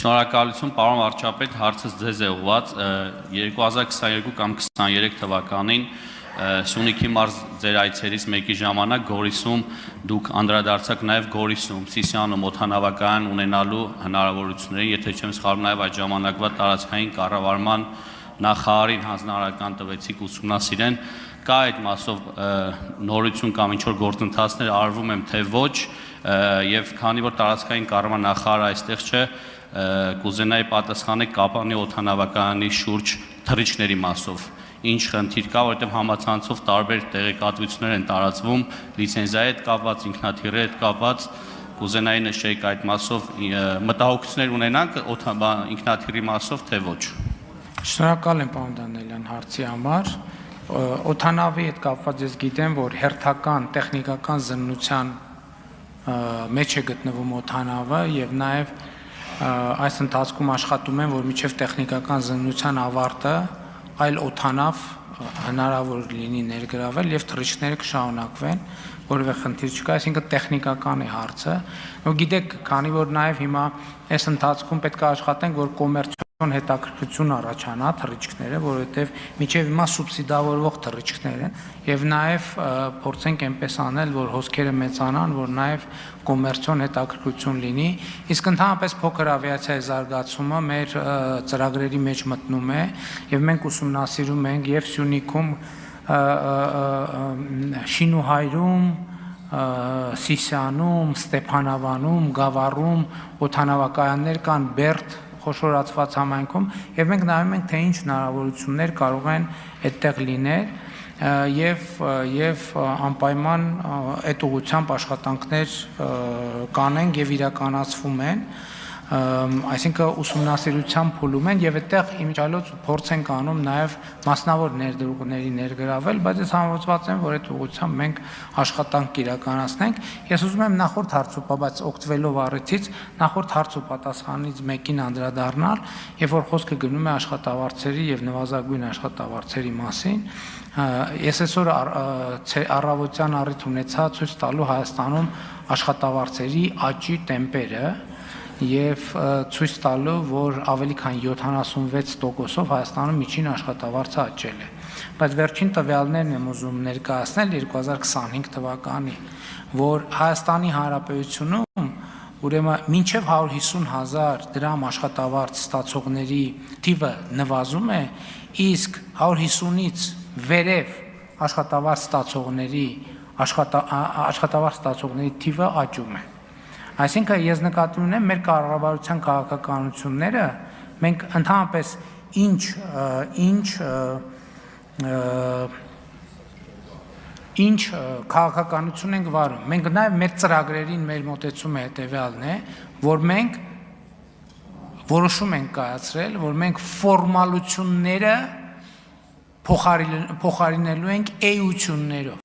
Շնորհակալություն, պարոն վարչապետ, հարցս ձեզ է ուղղված 2022 կամ 23 թվականին Սյունիքի մարզ ձեր այցերից մեկի ժամանակ Գորիսում դուք անդրադարձաք նաև Գորիսում Սիսիանում օդանավակայան ունենալու հնարավորություններին, եթե չեմ սխալվում, նաև այդ ժամանակվա տարածքային կառավարման նախարարին հանձնարարական տվեցիք ուսումնասիրեն, կա այդ մասով նորություն կամ ինչ-որ գործընթացներ արվում են, թե ոչ, եւ քանի որ տարածքային կառավարման նախարարը այստեղ չէ, կուզենայի պատասխանեք Կապանի օդանավակայանի շուրջ թռիչքների մասով։ Ինչ խնդիր կա, որովհետև համացանցով տարբեր տեղեկատվություններ են տարածվում, լիցենզիայի հետ կապված, ինքնաթիռի հետ կապված, կուզենայի նշեք այդ մասով մտահոգություններ ունենանք ինքնաթիռի մասով, թե ոչ։ Շնորհակալ եմ պարոն Դանիելյան հարցի համար։ Օդանավի հետ կապված ես գիտեմ, որ հերթական տեխնիկական զննության մեջ է գտնվում օդանավը եւ նաեւ այս ընթացքում աշխատում են, որ միջև տեխնիկական զննության ավարտը այլ օդանավ հնարավոր լինի ներգրավել եւ թռիչքները կշարունակվեն, որևէ խնդիր չկա, այսինքն տեխնիկական է հարցը։ Ու գիտեք, քանի որ նաեւ հիմա այս ընթացքում պետք է աշխատենք, որ կոմերցիոն հետաքրքրություն առաջանա թռիչքները, որովհետեւ միջև հիմա սուբսիդավորվող թռիչքներ են եւ նաեւ փորձենք այնպես անել, որ հոսքերը մեծանան, որ նաեւ կոմերցիոն հետաքրքրություն լինի, իսկ ընդհանրապես փոքր ավիացիայի զարգացումը մեր ծրագրերի մեջ մտնում է եւ մենք ուսումնասիրում ենք եւ Սյունիքում, Շինուհայրում, Սիսիանում, Ստեփանավանում, Գավառում օդանավակայաններ կան, Բերդ խոշորացված համայնքում եւ մենք նայում ենք, թե ինչ հնարավորություններ կարող են այդտեղ լինել եւ անպայման այդ ուղղությամբ աշխատանքներ կանենք եւ իրականացվում են, այսինքն ուսումնասիրության փուլում են եւ այդտեղ իմիջիալոց փորձ են անում նաեւ մասնավոր ներդրողների ներգրավել, բայց ես համոզված եմ, որ այդ ուղղությամբ մենք աշխատանք կիրականացնենք։ Ես ուզում եմ նախորդ հարցը, բայց օգտվելով առիթից, նախորդ հարցը պատասխանից մեկին անդրադառնալ, երբ որ խոսքը գնում է աշխատավարձերի եւ նվազագույն աշխատավարձերի մասին, ես այսօր առավոտյան առիթ ունեցա ցույց տալու Հայաստանում աշխատավարձերի աճի տեմպերը եւ ցույց տալու, որ ավելի քան 76%-ով Հայաստանում միջին աշխատավարձը աճել է։ Բայց վերջին տվյալներն եմ ուզում ներկայացնել 2025 թվականի, որ Հայաստանի Հանրապետությունում ուրեմն մինչև 150,000 դրամ աշխատավարձ ստացողների թիվը նվազում է, իսկ 150-ից վերև աշխատավարձ ստացողների թիվը աճում է։ Այսինքն ես նկատի ունեմ մեր կառավարության քաղաքականությունները, մենք ընդհանրապես ինչ քաղաքականություն ենք վարում։ Մենք նաև մեր ծրագրերին մեր մոտեցումը հետևյալն է, որ մենք որոշում ենք կայացրել, որ մենք ֆորմալությունները փոխարինելու ենք էություններով։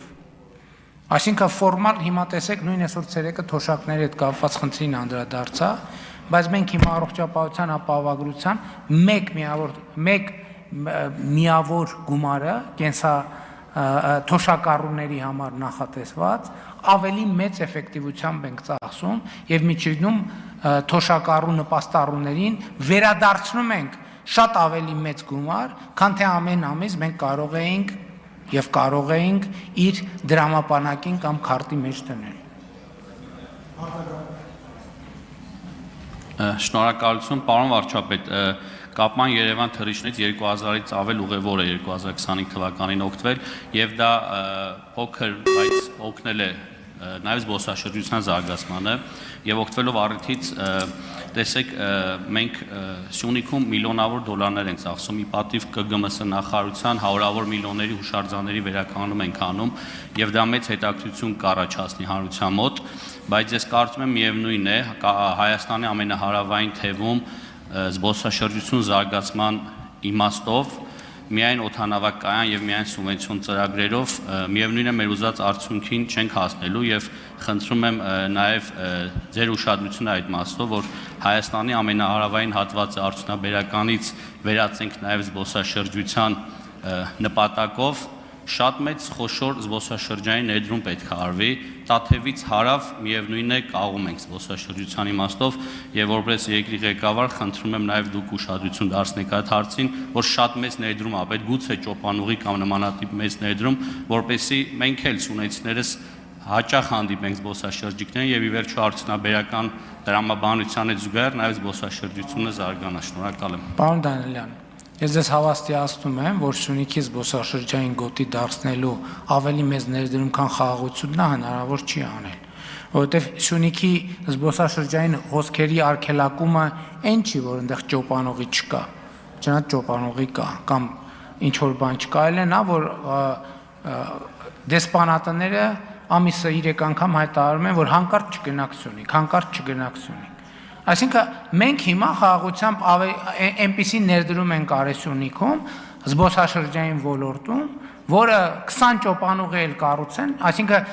Այսինքն ֆորմալ հիմա տեսեք նույն այսօր ցերեկը թոշակների հետ կապված խնդրին անդրադարձա, բայց մենք հիմա առողջապահության ապահովագրության մեկ միավոր գումարը կենսա թոշակառուների համար նախատեսված ավելի մեծ էֆեկտիվությամբ ենք ծախսում եւ միջինում թոշակառու նպաստառուներին վերադարձնում ենք շատ ավելի մեծ գումար, քան թե ամեն ամիս մենք կարող էինք իր դրամապանակին կամ քարտի մեջ դնել։ Շնորհակալություն, պարոն վարչապետ, Կապման Երևան թռիչքներից 2000-ից ավել ուղևոր է 2025 թվականին օգտվել եւ դա փոքր, բայց օգնել է նաեւ զբոսաշրջության զարգացմանը եւ օգտվելով առիթից տեսեք մենք Սյունիքում միլիոնավոր դոլարներ ենք ծախսում, ի պատիվ ԿԳՄՍ նախարարության հարյուրավոր միլիոնների հուշարձանների վերականգնում ենք անում եւ դա մեծ հետաքրքրություն կառաջացնի հանրության մոտ, բայց ես կարծում եմ միևնույն է Հայաստանի ամենահարավային թևում զբոսաշրջություն զարգացման իմաստով միայն օդանավակայան եւ միայն սուբվենցիոն ծրագրերով միևնույն է մեր ուզած արդյունքին չենք հասնելու եւ խնդրում եմ նաեւ ձեր ուշադրությունը այդ մասով, որ Հայաստանի ամենահարավային հատվածը արդյունաբերականից վերածենք նաեւ զբոսաշրջության նպատակով շատ մեծ խոշոր զբոսաշրջային ներդրում պետք է արվի Տաթևից հարավ, միևնույն է, կաղում ենք զբոսաշրջության իմաստով եւ որպես երկրի ղեկավար խնդրում եմ նաեւ դուք ուշադրություն դարձնեք այդ հարցին, որ շատ մեծ ներդրում ա պետք, գուցե ճոպանուղի կամ նմանատիպ մեծ ներդրում, որպեսզի մենք էլ սունեցիներս հաճախ հանդիպենք զբոսաշրջիկներին եւ ի վերջո արդյունաբերական դրամաբանության հետ զուգահեռ նաեւ զբոսաշրջությունը զարգանա։ Շնորհակալ եմ։ Պարոն Դանիելյան, ես ձեզ հավաստիացնում եմ, որ Սյունիքի զբոսաշրջային գոտի դարձնելու ավելի մեծ ներդրում, քան խաղաղությունն է, հնարավոր չի անել, որովհետև Սյունիքի զբոսաշրջային հոսքերի արգելակումը այն չի, որ այնտեղ ճոպանուղի չկա, չնայած ճոպանուղի կա, կամ ինչ որ բան չկա, այլ է նա, որ դեսպանատները ամիսը 3 անգամ հայտարարում են, որ հանկարծ չգնաք Սյունիք, հանկարծ չգնաք Սյունիք։ Այսինքն մենք հիմա խաղաղությամբ այնպիսի ներդրում ենք արել Սյունիքում, զբոսաշրջային ոլորտում, որը 20 ճոպանուղի էլ կառուցեն, այսինքն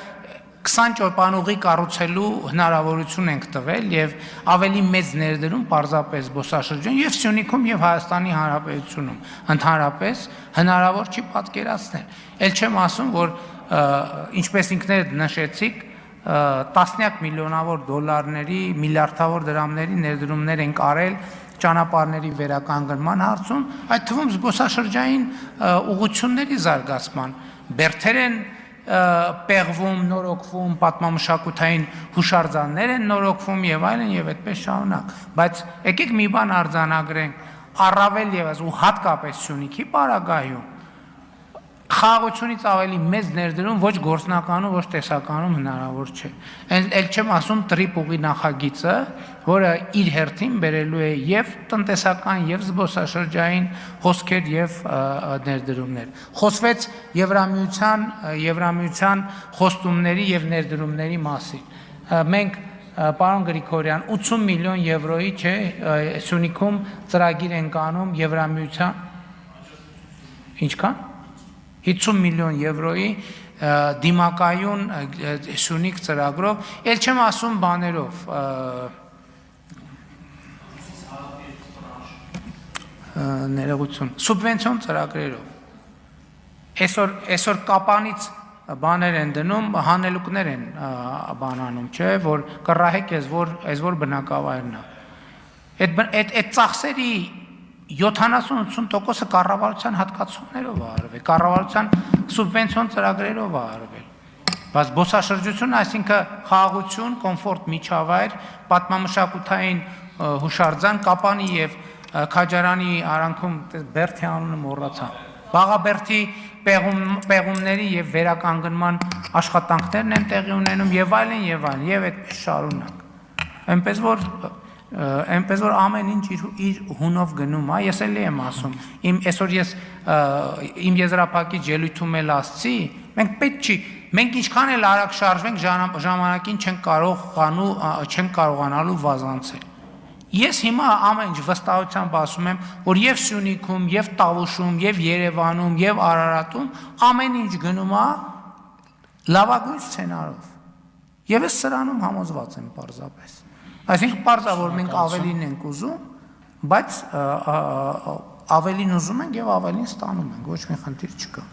20 ճոպանուղի կառուցելու հնարավորություն ենք տվել եւ ավելի մեծ ներդրում պարզապես զբոսաշրջան եւ Սյունիքում եւ Հայաստանի Հանրապետությունում ընդհանրապես հնարավոր չի պատկերացնել։ Էլ չեմ ասում, որ ինչպես ինքներդ նշեցիք, տասնյակ միլիոնավոր դոլարների, միլիարդավոր դրամների ներդրումներ են արել ճանապարհների վերականգնման հարցում, այդ թվում զբոսաշրջային ուղղությունների զարգացման, բերդեր են պեղվում, նորոգվում, պատմամշակութային հուշարձաններ են նորոգվում եւ այլն եւ այդպես շարունակ, բայց եկեք մի բան արձանագրենք, առավել եւս ու հատկապես Սյունիքի պարագայում խաղաղությունից ավելի մեծ ներդրում ոչ գործնականում, ոչ տեսականում հնարավոր չէ։ Էլ չեմ ասում տրիպուղի նախագիծը, որը իր հերթին բերելու է եւ տնտեսական եւ զբոսաշրջային հոսքեր եւ ներդրումներ։ Խոսվեց Եվրամիության խոստումների եւ ներդրումների մասին։ Մենք պարոն Գրիգորյան 80 միլիոն եվրոյի չէ Սյունիքում ծրագիր ենք անում Եվրամիության ինչքան 50 միլիոն եվրոյի դիմակայուն Սյունիք ծրագրով, էլ չեմ ասում բաներով, ներողություն, սուբվենցիոն ծրագրերով։ Այսօր կապանից բաներ են դնում, հանելուկներ են բանանում, չէ, որ կռահեք այս որ բնակավայրն է։ Այդ ծախսերի 70-80%-ը կառավարության հատկացումներով է արվել, կառավարության սուբվենցիոն ծրագրերով է արվել։ Բայց զբոսաշրջությունը, այսինքն խաղաղություն, կոմֆորտ միջավայր, պատմամշակութային հուշարձան, Կապանի եւ Քաջարանի արանքում Բերդի անունը մոռացա։ Բաղաբերդի պեղումների եւ վերականգնման աշխատանքներն են տեղի ունենում եւ այլն եւ այդպես շարունակ։ Այնպես որ ամեն ինչ իր հունով գնում է, ես էլի եմ ասում, այսօր ես իմ եզրափակիչ ելույթում էլ ասացի, մենք ինչքան էլ արագ շարժվենք ժամանակին չենք կարողանալու վազանցել։ Ես հիմա ամեն ինչ վստահությամբ ասում եմ, որ եւ Սյունիքում, եւ Տավուշում, եւ Երևանում, եւ Արարատում ամեն ինչ գնում է լավագույն սցենարով։ Եվ ես սրանում համոզված եմ պարզապես։ Այսինքն պարզ է, որ մենք ավելին ենք ուզում, բայց ավելին ուզում ենք եւ ավելին ստանում ենք, ոչ մի խնդիր չկա։